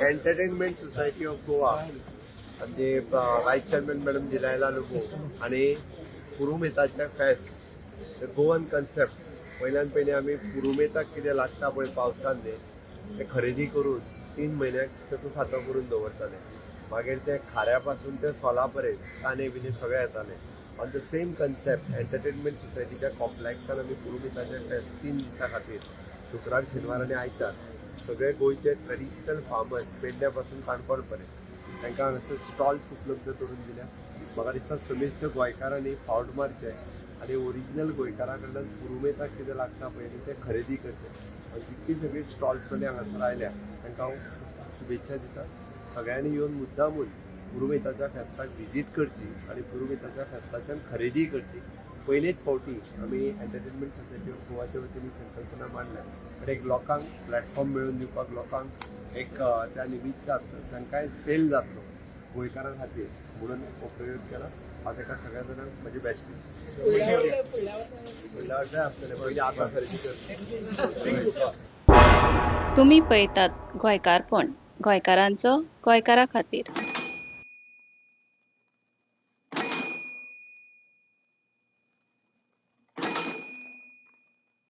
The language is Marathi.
एंटरटेनमेंट सोसायटी ऑफ गोवा म्हणजे व्हायस चेअरमॅन मॅडम दिलायला लोगो आणि पुरुमेताचे फेस्ट गोवन कन्सेप्ट पहिल्यान पयलीं आमी पुरुमेताक कितें लागता पळय पावसान ते खरेदी करून 3 म्हयन्याक तातूंत सांठो करून दवरताले. मागीर ते खाऱ्या पासून ते सोला पर्यंत कांदे बिने सगळे येताले. On the same concept entertainment सोसायटीच्या कॉम्प्लेक्सान आमी पुरुमेताचे फेस्ट 3 दिसां खातीर शुक्रार शेनवार आनी आयतार सगळे गोंयचे ट्रेडिशनल फार्मर्स पेडण्या पासून काणकोण पर्यंत तांकां हांगासर स्टॉल्स उपलब्ध करून दिल्या. म्हाका दिसता समेस्त गोंयकारांनी फावट मारचे आनी ओरिजिनल गोंयकारां कडल्यान पुरुमेताक कितें लागता पळय ते खरेदी करचे. आनी जितकी सगळी स्टॉल्सवाली हांगासर आयल्या तांकां हांव शुभेच्छा दिता. सगळ्यांनी येवन मुद्दामून पुरुमेताच्या फेस्ताक विजीट करची आनी पुरुमेताच्या फेस्ताच्यान खरेदी करची. पयलेच फावटी आमी एंटरटेनमेंट सोसायटी ऑफ गोवाच्या वतीन संकल्पना मांडल्या आनी एक लोकांक प्लॅटफॉर्म मेळून दिवपाक लोकांक एक त्या निमित्तान तांकांय सेल जातलो गोंयकारां खातीर म्हणून हो प्रयोग केला. हांव ताका सगळ्या जाणांक म्हजी बेस्ट फुडल्या वर्सा आसतलें पयलीं आतां खरेदी करता. तुम्ही पळयतात गोंयकारपण गोंयकारांचो गोंयकारा खातीर.